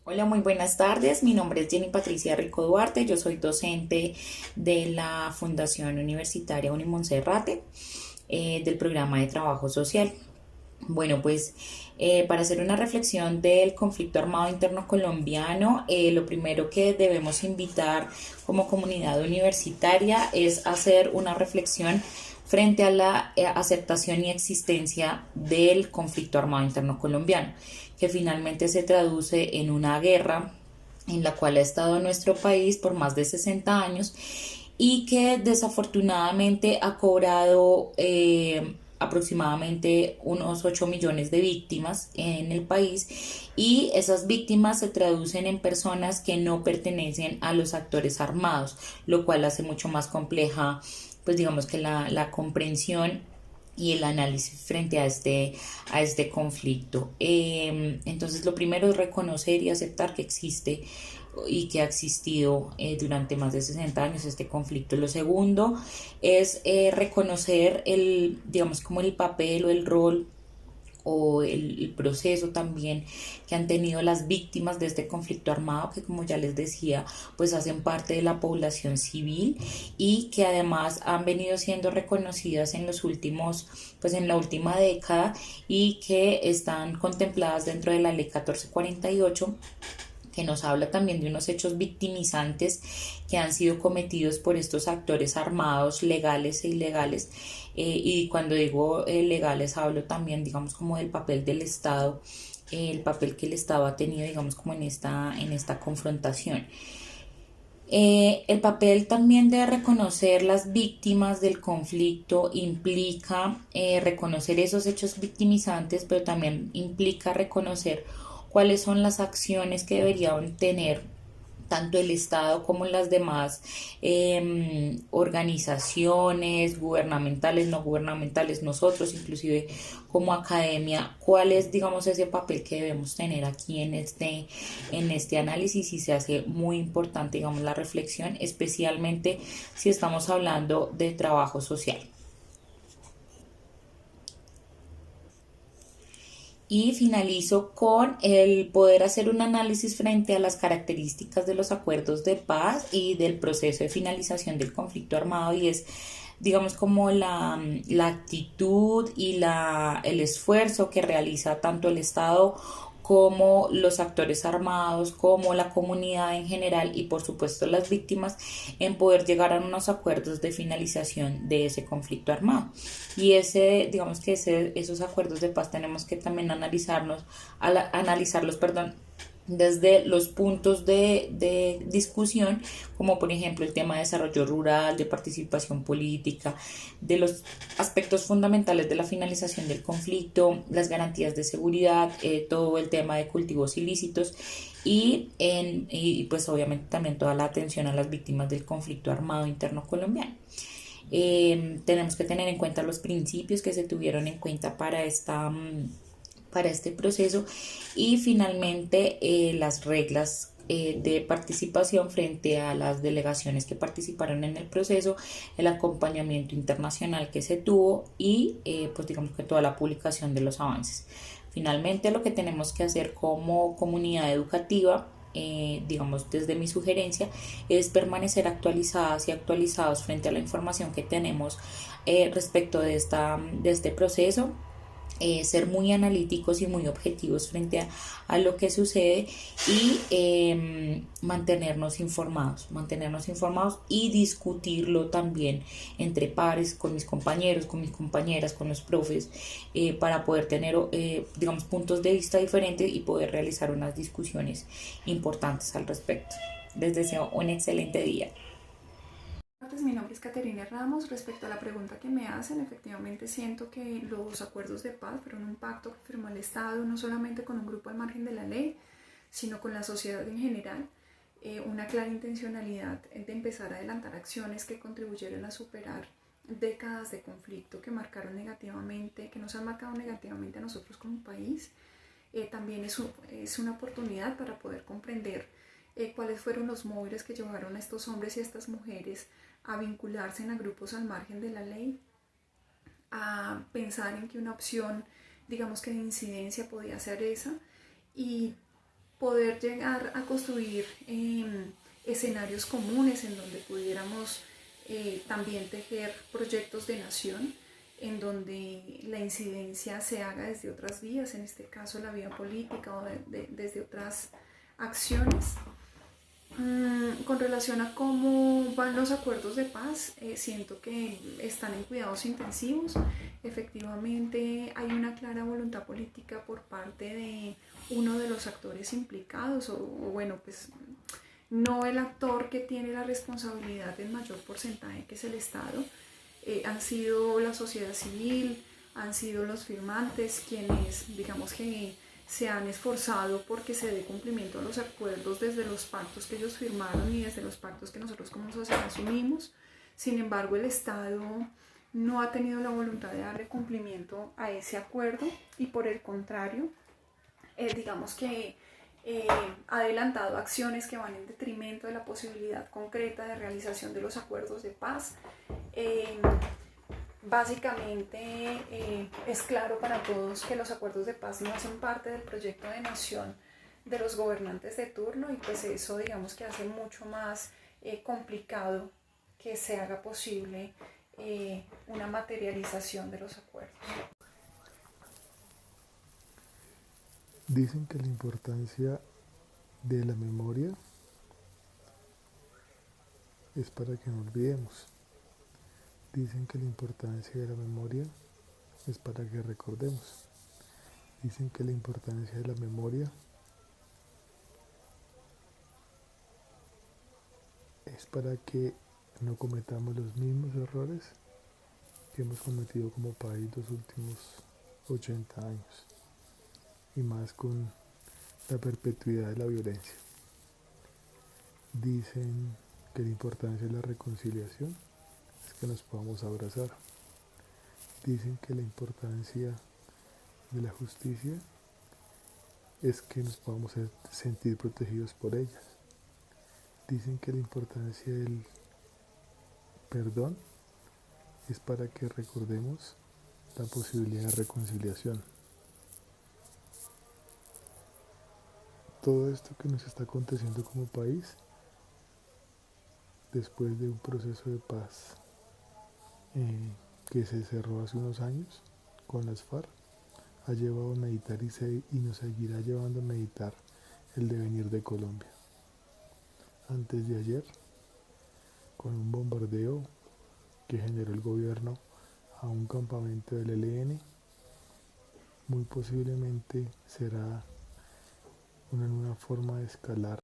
Hola, muy buenas tardes. Mi nombre es Jenny Patricia Rico Duarte. Yo soy docente de la Fundación Universitaria Unimonserrate, del programa de trabajo social. Bueno, pues para hacer una reflexión del conflicto armado interno colombiano, lo primero que debemos invitar como comunidad universitaria es hacer una reflexión frente a la aceptación y existencia del conflicto armado interno colombiano, que finalmente se traduce en una guerra en la cual ha estado nuestro país por más de 60 años y que desafortunadamente ha cobrado aproximadamente unos 8 millones de víctimas en el país, y esas víctimas se traducen en personas que no pertenecen a los actores armados, lo cual hace mucho más compleja, pues digamos que la comprensión y el análisis frente a este conflicto. Entonces, lo primero es reconocer y aceptar que existe y que ha existido durante más de 60 años este conflicto. Lo segundo es reconocer digamos, como el papel o el rol o el proceso también que han tenido las víctimas de este conflicto armado, que como ya les decía, pues hacen parte de la población civil y que además han venido siendo reconocidas en los últimos, pues en la última década, y que están contempladas dentro de la ley 1448, que nos habla también de unos hechos victimizantes que han sido cometidos por estos actores armados, legales e ilegales. Y cuando digo legales, hablo también, digamos, como del papel del Estado, el papel que el Estado ha tenido, digamos, como en esta confrontación. El papel también de reconocer las víctimas del conflicto implica reconocer esos hechos victimizantes, pero también implica reconocer cuáles son las acciones que deberían tener tanto el Estado como las demás organizaciones gubernamentales, no gubernamentales, nosotros inclusive como academia, cuál es, digamos, ese papel que debemos tener aquí en este análisis, y se hace muy importante, digamos, la reflexión, especialmente si estamos hablando de trabajo social. Y finalizo con el poder hacer un análisis frente a las características de los acuerdos de paz y del proceso de finalización del conflicto armado, y es, digamos, como la actitud y el esfuerzo que realiza tanto el Estado como los actores armados, como la comunidad en general y por supuesto las víctimas, en poder llegar a unos acuerdos de finalización de ese conflicto armado. Y digamos que esos acuerdos de paz tenemos que también analizarlos, perdón, desde los puntos de discusión, como por ejemplo el tema de desarrollo rural, de participación política, de los aspectos fundamentales de la finalización del conflicto, las garantías de seguridad, todo el tema de cultivos ilícitos y pues obviamente también toda la atención a las víctimas del conflicto armado interno colombiano. Tenemos que tener en cuenta los principios que se tuvieron en cuenta para este proceso, y finalmente las reglas de participación frente a las delegaciones que participaron en el proceso, el acompañamiento internacional que se tuvo y pues digamos que toda la publicación de los avances. Finalmente, lo que tenemos que hacer como comunidad educativa, digamos desde mi sugerencia, es permanecer actualizadas y actualizados frente a la información que tenemos respecto de este proceso, ser muy analíticos y muy objetivos frente a lo que sucede, y mantenernos informados y discutirlo también entre pares, con mis compañeros, con mis compañeras, con los profes, para poder tener, digamos, puntos de vista diferentes y poder realizar unas discusiones importantes al respecto. Les deseo un excelente día. Mi nombre es Caterina Ramos. Respecto a la pregunta que me hacen, efectivamente siento que los acuerdos de paz fueron un pacto que firmó el Estado no solamente con un grupo al margen de la ley, sino con la sociedad en general. Una clara intencionalidad de empezar a adelantar acciones que contribuyeron a superar décadas de conflicto que marcaron negativamente, que nos han marcado negativamente a nosotros como país. También es una oportunidad para poder comprender cuáles fueron los móviles que llevaron a estos hombres y a estas mujeres a vincularse en grupos al margen de la ley, a pensar en que una opción, digamos que de incidencia podía ser esa, y poder llegar a construir escenarios comunes en donde pudiéramos también tejer proyectos de nación, en donde la incidencia se haga desde otras vías, en este caso la vía política o desde otras acciones. Con relación a cómo van los acuerdos de paz, siento que están en cuidados intensivos. Efectivamente hay una clara voluntad política por parte de uno de los actores implicados, o bueno, pues no el actor que tiene la responsabilidad en mayor porcentaje, que es el Estado. Han sido la sociedad civil, han sido los firmantes quienes, digamos que se han esforzado porque se dé cumplimiento a los acuerdos desde los pactos que ellos firmaron y desde los pactos que nosotros como sociedad asumimos. Sin embargo, el Estado no ha tenido la voluntad de darle cumplimiento a ese acuerdo y por el contrario, digamos que ha adelantado acciones que van en detrimento de la posibilidad concreta de realización de los acuerdos de paz. Básicamente es claro para todos que los acuerdos de paz no hacen parte del proyecto de nación de los gobernantes de turno y pues eso digamos que hace mucho más complicado que se haga posible una materialización de los acuerdos. Dicen que la importancia de la memoria es para que no olvidemos. Dicen que la importancia de la memoria es para que recordemos. Dicen que la importancia de la memoria es para que no cometamos los mismos errores que hemos cometido como país los últimos 80 años, y más con la perpetuidad de la violencia. Dicen que la importancia de la reconciliación es que nos podamos abrazar. Dicen que la importancia de la justicia es que nos podamos sentir protegidos por ella. Dicen que la importancia del perdón es para que recordemos la posibilidad de reconciliación. Todo esto que nos está aconteciendo como país, después de un proceso de paz que se cerró hace unos años con las FARC, ha llevado a meditar y nos seguirá llevando a meditar el devenir de Colombia. Antes de ayer, con un bombardeo que generó el gobierno a un campamento del ELN, muy posiblemente será una nueva forma de escalar